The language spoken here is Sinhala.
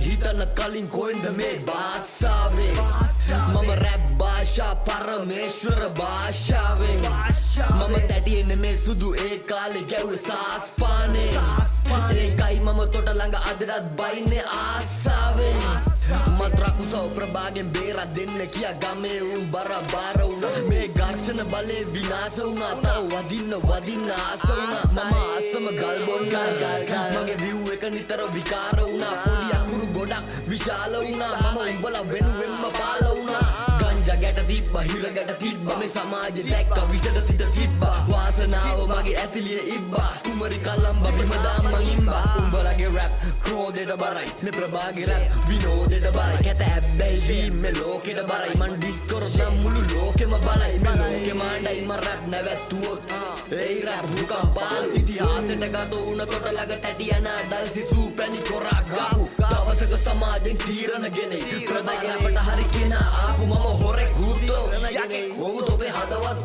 හිතන කලින් කොයින්ද මේ භාෂාවේ මම රැප් භාෂා පරමේශ්වර භාෂාවෙන් මම තැටියෙ නෙමේ සුදු ඒ කාලේ ගැව්වේ සාස්පානේ ඒකයි මම තොට ළඟ අදටත් බයින්නේ ආසාවෙන් මත්‍රකුසව ප්‍රභාගෙන් බේරා දෙන්න කියා ගමේ උන් බර වුණා මේ ඝර්ෂණ බලේ විනාශ වුණා තව වදින්න ආස වුණා මම අසම ගල් බොන් ගල් මගේ view එක නිතර විකාර වුණා පොඩි අකුරු ගොඩක් විශාල වුණා මම උඹලා වෙනුවෙන්ම පාල වුණා ගංජා ගැට තිබ්බා හිර ගැට තිබ්බා මේ සමාජෙ දැක්ක විසට තිත තිබ්බා වාසනාව මගේ ඇතිලිය ඉබ්බා කුමරි කලම්බ බිම දාම්මන් ඉම්බා උඹලගේ රැප් ක්‍රෝධෙට බරයි මේ ප්‍රභාගේ රැප් විනෝදෙට බරයි කැත හැබැයි බීම් මේ ලෝකෙට බරයි මන් ඩිස් කරොත් නම් මුළු ලෝකෙම බලයි මේ ලෝකෙම අඬයි මම රැප් නැවැත්තුවොත් ඒ රැප් හුකම්පාල් ඉතිහාසෙට ගත වුණ කොට ළඟ තැටි යන අඩල් සිසු පැණි කොරා ගාපු දවසක සමාජෙන් තීරණ ගෙනෙයි ප්‍රභාගේ අපට හරි කෙනා ආපු මම හොරෙක් හුද්දෝ ඔව් ඔබේ හදවත්